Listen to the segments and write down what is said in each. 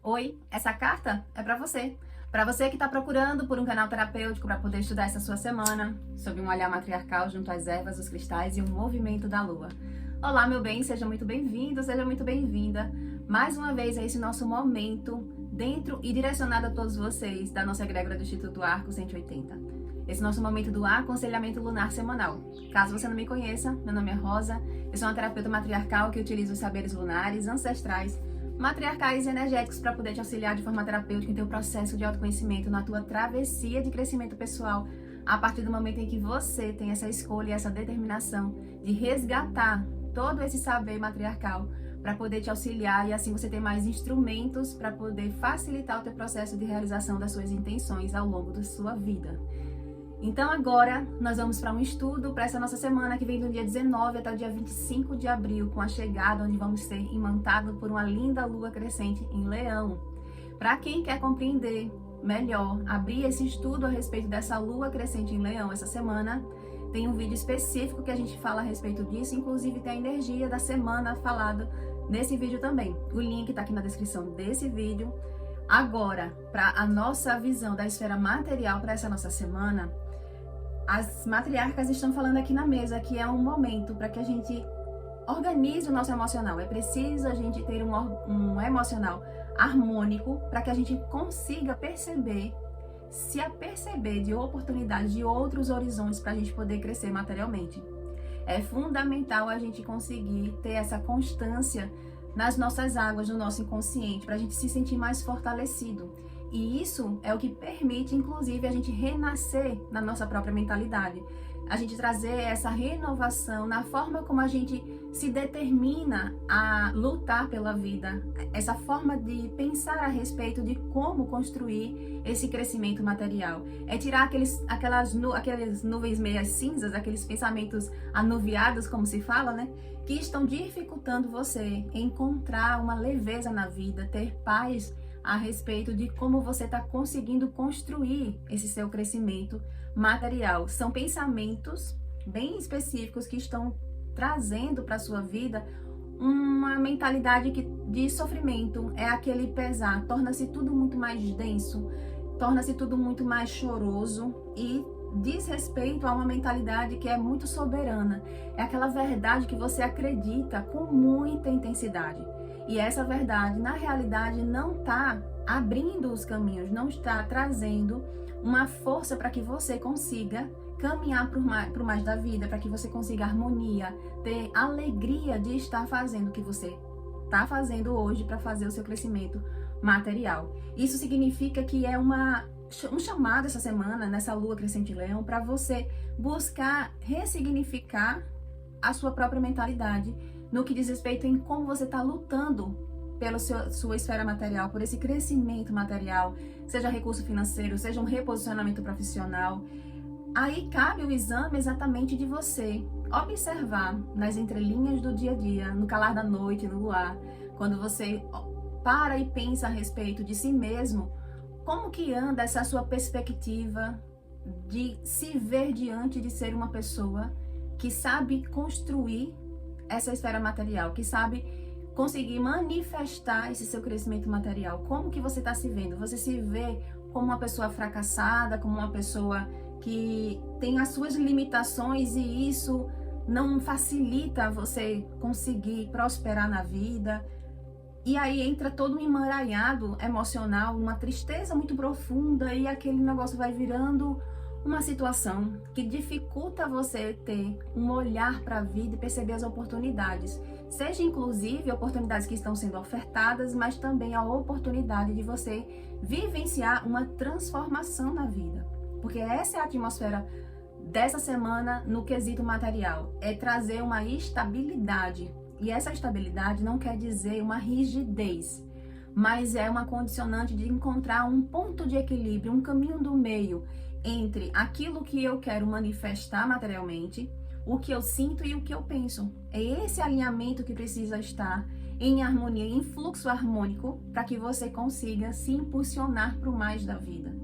Oi, essa carta é para você. Para você que está procurando por um canal terapêutico para poder estudar essa sua semana sobre um olhar matriarcal junto às ervas, os cristais e o movimento da lua. Olá, meu bem, seja muito bem-vindo, seja muito bem-vinda. Mais uma vez a esse nosso momento dentro e direcionado a todos vocês da nossa egrégora do Instituto Arco 180. Esse nosso momento do aconselhamento lunar semanal. Caso você não me conheça, meu nome é Rosa, eu sou uma terapeuta matriarcal que utiliza os saberes lunares, ancestrais, matriarcais e energéticos para poder te auxiliar de forma terapêutica em teu processo de autoconhecimento, na tua travessia de crescimento pessoal, a partir do momento em que você tem essa escolha e essa determinação de resgatar todo esse saber matriarcal para poder te auxiliar e assim você ter mais instrumentos para poder facilitar o teu processo de realização das suas intenções ao longo da sua vida. Então agora nós vamos para um estudo para essa nossa semana que vem do dia 19 até o dia 25 de abril, com a chegada onde vamos ser imantados por uma linda lua crescente em Leão. Para quem quer compreender melhor, abrir esse estudo a respeito dessa lua crescente em Leão essa semana, tem um vídeo específico que a gente fala a respeito disso, inclusive tem a energia da semana falada nesse vídeo também. O link está aqui na descrição desse vídeo. Agora, para a nossa visão da esfera material para essa nossa semana, as matriarcas estão falando aqui na mesa que é um momento para que a gente organize o nosso emocional. É preciso a gente ter um emocional harmônico para que a gente consiga perceber, se aperceber de oportunidades, de outros horizontes para a gente poder crescer materialmente. É fundamental a gente conseguir ter essa constância nas nossas águas, no nosso inconsciente, para a gente se sentir mais fortalecido. E isso é o que permite, inclusive, a gente renascer na nossa própria mentalidade. A gente trazer essa renovação na forma como a gente se determina a lutar pela vida. Essa forma de pensar a respeito de como construir esse crescimento material. É tirar aquelas nuvens meias cinzas, aqueles pensamentos anuviados, como se fala, né? Que estão dificultando você encontrar uma leveza na vida, ter paz a respeito de como você está conseguindo construir esse seu crescimento material. São pensamentos bem específicos que estão trazendo para a sua vida uma mentalidade de sofrimento, é aquele pesar, torna-se tudo muito mais denso, torna-se tudo muito mais choroso e diz respeito a uma mentalidade que é muito soberana. É aquela verdade que você acredita com muita intensidade. E essa verdade, na realidade, não está abrindo os caminhos, não está trazendo uma força para que você consiga caminhar para o mais da vida, para que você consiga harmonia, ter alegria de estar fazendo o que você está fazendo hoje para fazer o seu crescimento material. Isso significa que é um chamado essa semana, nessa lua crescente Leão, para você buscar ressignificar a sua própria mentalidade no que diz respeito em como você está lutando pela sua esfera material, por esse crescimento material, seja recurso financeiro, seja um reposicionamento profissional. Aí cabe o exame exatamente de você observar nas entrelinhas do dia a dia, no calar da noite, no luar, quando você para e pensa a respeito de si mesmo, como que anda essa sua perspectiva de se ver diante de ser uma pessoa que sabe construir essa esfera material, que sabe conseguir manifestar esse seu crescimento material. Como que você está se vendo? Você se vê como uma pessoa fracassada, como uma pessoa que tem as suas limitações e isso não facilita você conseguir prosperar na vida? E aí entra todo um emaranhado emocional, uma tristeza muito profunda e aquele negócio vai virando uma situação que dificulta você ter um olhar para a vida e perceber as oportunidades. Seja inclusive oportunidades que estão sendo ofertadas, mas também a oportunidade de você vivenciar uma transformação na vida. Porque essa é a atmosfera dessa semana no quesito material. É trazer uma estabilidade. E essa estabilidade não quer dizer uma rigidez, mas é uma condicionante de encontrar um ponto de equilíbrio, um caminho do meio entre aquilo que eu quero manifestar materialmente, o que eu sinto e o que eu penso. É esse alinhamento que precisa estar em harmonia, em fluxo harmônico, para que você consiga se impulsionar para o mais da vida.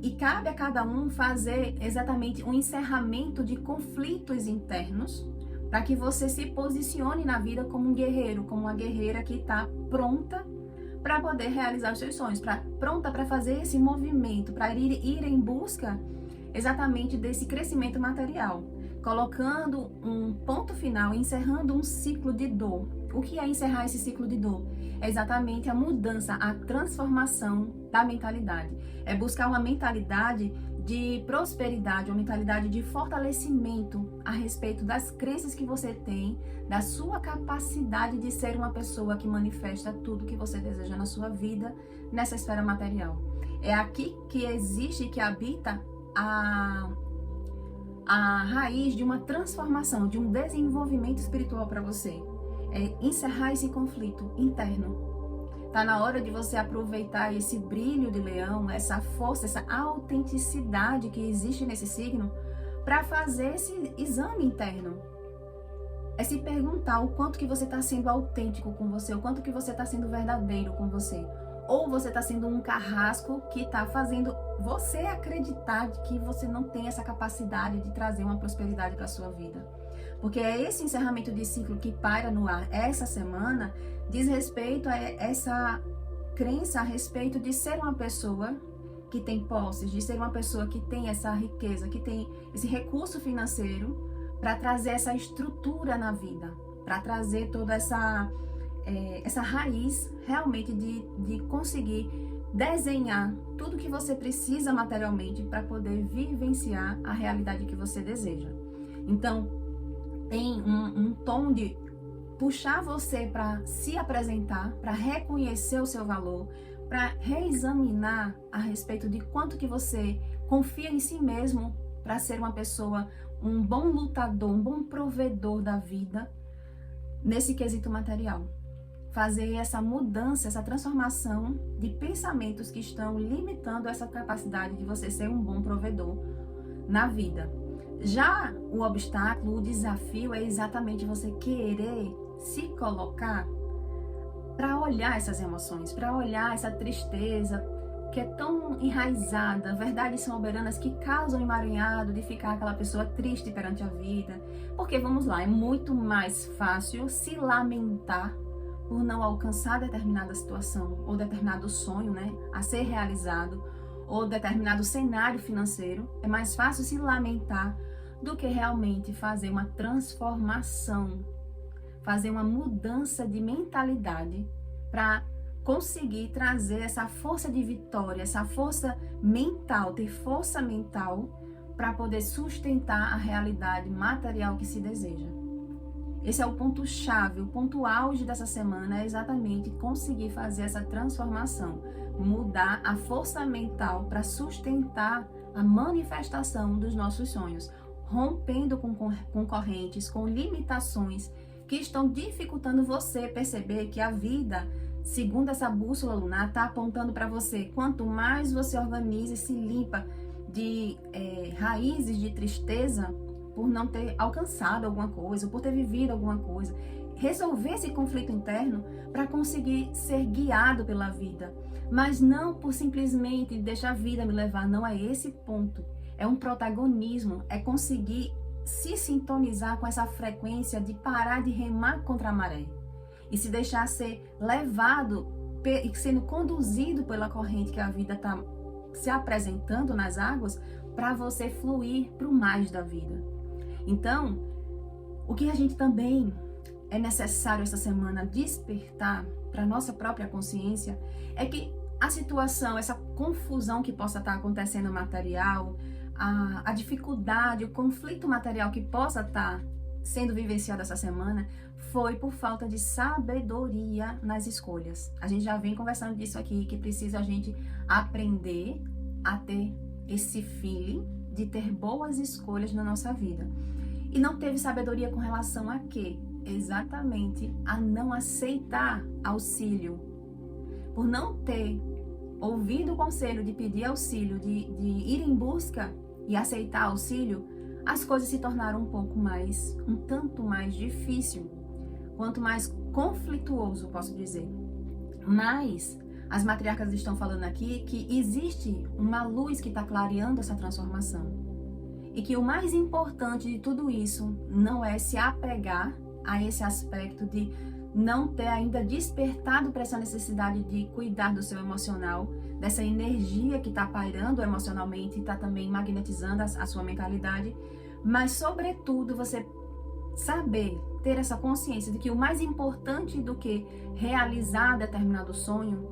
E cabe a cada um fazer exatamente um encerramento de conflitos internos, para que você se posicione na vida como um guerreiro, como uma guerreira que está pronta para poder realizar os seus sonhos, pronta para fazer esse movimento, para ir em busca exatamente desse crescimento material, colocando um ponto final, encerrando um ciclo de dor. O que é encerrar esse ciclo de dor? É exatamente a mudança, a transformação da mentalidade. É buscar uma mentalidade de prosperidade, uma mentalidade de fortalecimento a respeito das crenças que você tem, da sua capacidade de ser uma pessoa que manifesta tudo que você deseja na sua vida, nessa esfera material. É aqui que existe, que habita a raiz de uma transformação, de um desenvolvimento espiritual para você. É encerrar esse conflito interno. Tá na hora de você aproveitar esse brilho de leão, essa força, essa autenticidade que existe nesse signo, para fazer esse exame interno. É se perguntar o quanto que você está sendo autêntico com você, o quanto que você está sendo verdadeiro com você. Ou você está sendo um carrasco que está fazendo você acreditar que você não tem essa capacidade de trazer uma prosperidade para a sua vida. Porque é esse encerramento de ciclo que paira no ar essa semana, diz respeito a essa crença a respeito de ser uma pessoa que tem posses, de ser uma pessoa que tem essa riqueza, que tem esse recurso financeiro para trazer essa estrutura na vida, para trazer toda essa raiz realmente de conseguir desenhar tudo que você precisa materialmente para poder vivenciar a realidade que você deseja. Então, tem um tom de puxar você para se apresentar, para reconhecer o seu valor, para reexaminar a respeito de quanto que você confia em si mesmo para ser uma pessoa, um bom lutador, um bom provedor da vida nesse quesito material. Fazer essa mudança, essa transformação de pensamentos que estão limitando essa capacidade de você ser um bom provedor na vida. Já o obstáculo, o desafio é exatamente você querer se colocar para olhar essas emoções, para olhar essa tristeza que é tão enraizada, verdades soberanas que causam emaranhado de ficar aquela pessoa triste perante a vida. Porque, vamos lá, é muito mais fácil se lamentar por não alcançar determinada situação ou determinado sonho, né, a ser realizado, ou determinado cenário financeiro. É mais fácil se lamentar do que realmente fazer uma transformação, fazer uma mudança de mentalidade para conseguir trazer essa força de vitória, essa força mental, ter força mental para poder sustentar a realidade material que se deseja. Esse é o ponto-chave, o ponto auge dessa semana é exatamente conseguir fazer essa transformação, mudar a força mental para sustentar a manifestação dos nossos sonhos, rompendo com correntes, com limitações que estão dificultando você perceber que a vida, segundo essa bússola lunar, está apontando para você. Quanto mais você organiza e se limpa de raízes de tristeza por não ter alcançado alguma coisa, por ter vivido alguma coisa, resolver esse conflito interno para conseguir ser guiado pela vida, mas não por simplesmente deixar a vida me levar. Não é esse ponto. É um protagonismo, é conseguir se sintonizar com essa frequência de parar de remar contra a maré e se deixar ser levado e sendo conduzido pela corrente que a vida está se apresentando nas águas para você fluir para o mais da vida. Então, o que a gente também é necessário essa semana despertar para nossa própria consciência é que a situação, essa confusão que possa estar acontecendo material, a dificuldade, o conflito material que possa estar sendo vivenciado essa semana foi por falta de sabedoria nas escolhas. A gente já vem conversando disso aqui, que precisa a gente aprender a ter esse feeling de ter boas escolhas na nossa vida. E não teve sabedoria com relação a quê? Exatamente a não aceitar auxílio. Por não ter ouvido o conselho de pedir auxílio, de ir em busca e aceitar auxílio, as coisas se tornaram um tanto mais difícil, quanto mais conflituoso, posso dizer. Mas as matriarcas estão falando aqui que existe uma luz que está clareando essa transformação. E que o mais importante de tudo isso não é se apegar a esse aspecto de não ter ainda despertado para essa necessidade de cuidar do seu emocional, dessa energia que está pairando emocionalmente e está também magnetizando a sua mentalidade, mas sobretudo você saber, ter essa consciência de que o mais importante do que realizar determinado sonho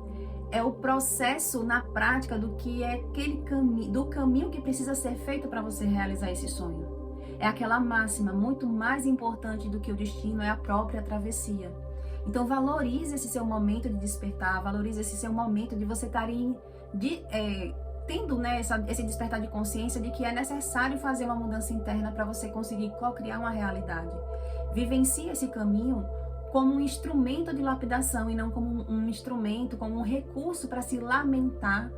é o processo na prática do que é aquele caminho, do caminho que precisa ser feito para você realizar esse sonho. É aquela máxima, muito mais importante do que o destino é a própria travessia. Então valorize esse seu momento de despertar, valorize esse seu momento de você estar tendo, né, esse despertar de consciência de que é necessário fazer uma mudança interna para você conseguir co-criar uma realidade. Vivencie esse caminho como um instrumento de lapidação e não como um instrumento, como um recurso para se lamentar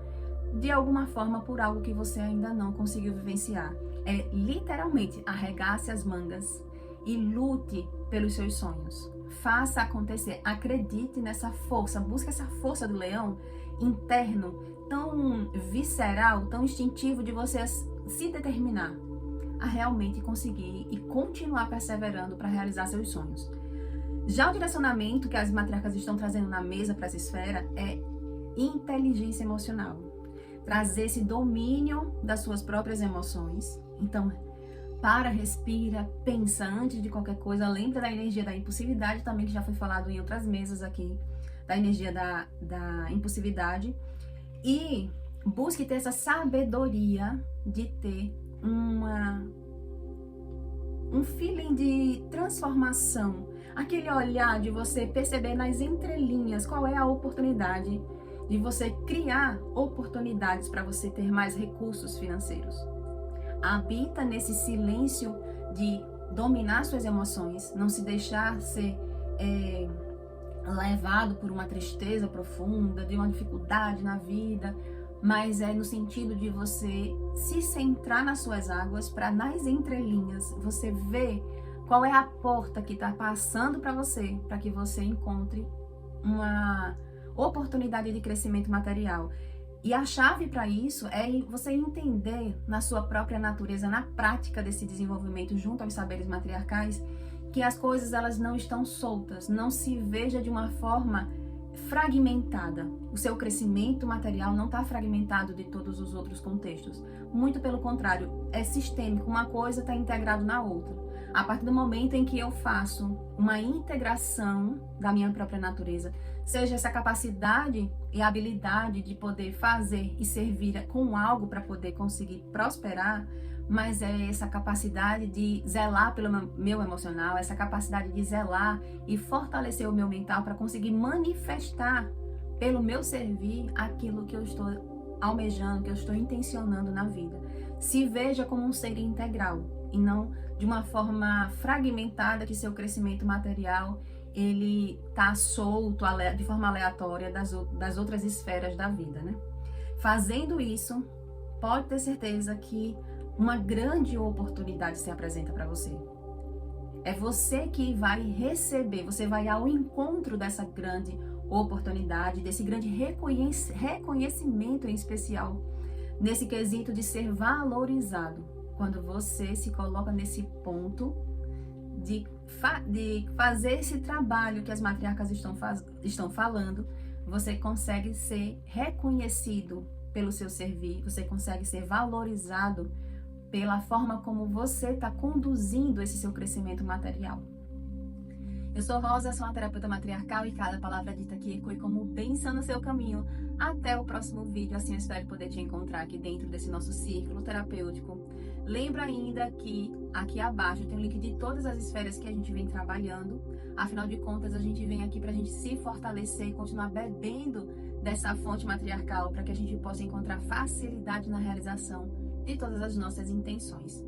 de alguma forma por algo que você ainda não conseguiu vivenciar. É literalmente arregace as mangas e lute pelos seus sonhos. Faça acontecer, acredite nessa força, busque essa força do leão interno, tão visceral, tão instintivo de você se determinar a realmente conseguir e continuar perseverando para realizar seus sonhos. Já o direcionamento que as matriarcas estão trazendo na mesa para essa esfera é inteligência emocional. Trazer esse domínio das suas próprias emoções. Então, para, respira, pensa antes de qualquer coisa. Lembra da energia da impulsividade também, que já foi falado em outras mesas aqui. Da energia da impulsividade. E busque ter essa sabedoria de ter um feeling de transformação. Aquele olhar de você perceber nas entrelinhas qual é a oportunidade de você criar oportunidades para você ter mais recursos financeiros. Habita nesse silêncio de dominar suas emoções, não se deixar ser levado por uma tristeza profunda, de uma dificuldade na vida, mas é no sentido de você se centrar nas suas águas para nas entrelinhas você ver qual é a porta que está passando para você, para que você encontre uma oportunidade de crescimento material. E a chave para isso é você entender na sua própria natureza, na prática desse desenvolvimento junto aos saberes matriarcais, que as coisas elas não estão soltas, não se veja de uma forma fragmentada. O seu crescimento material não está fragmentado de todos os outros contextos. Muito pelo contrário, é sistêmico, uma coisa está integrada na outra. A partir do momento em que eu faço uma integração da minha própria natureza, seja essa capacidade e habilidade de poder fazer e servir com algo para poder conseguir prosperar, mas é essa capacidade de zelar pelo meu emocional, essa capacidade de zelar e fortalecer o meu mental para conseguir manifestar pelo meu servir aquilo que eu estou almejando, que eu estou intencionando na vida. Se veja como um ser integral e não de uma forma fragmentada que seu crescimento material ele tá solto de forma aleatória das outras esferas da vida, né? Fazendo isso, pode ter certeza que uma grande oportunidade se apresenta para você. É você que vai receber, você vai ao encontro dessa grande oportunidade, desse grande reconhecimento em especial, nesse quesito de ser valorizado. Quando você se coloca nesse ponto de fazer esse trabalho que as matriarcas estão falando, você consegue ser reconhecido pelo seu servir, você consegue ser valorizado pela forma como você está conduzindo esse seu crescimento material. Eu sou Rosa, sou uma terapeuta matriarcal e cada palavra dita aqui ecoe como bênção no seu caminho. Até o próximo vídeo, assim eu espero poder te encontrar aqui dentro desse nosso círculo terapêutico. Lembra ainda que aqui abaixo tem o link de todas as esferas que a gente vem trabalhando. Afinal de contas, a gente vem aqui para a gente se fortalecer e continuar bebendo dessa fonte matriarcal para que a gente possa encontrar facilidade na realização de todas as nossas intenções.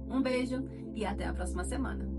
Um beijo e até a próxima semana.